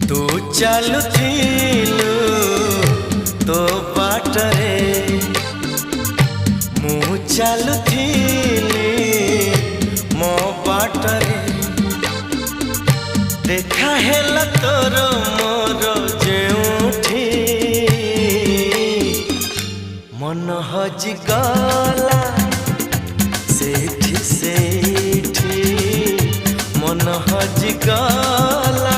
तू चलुथिलु तो बाटरे मु चलुथिली मो बाटरे देखा हेला तोर मोर जेउठी मन हजि गला सेठी सेठी मन हजि गला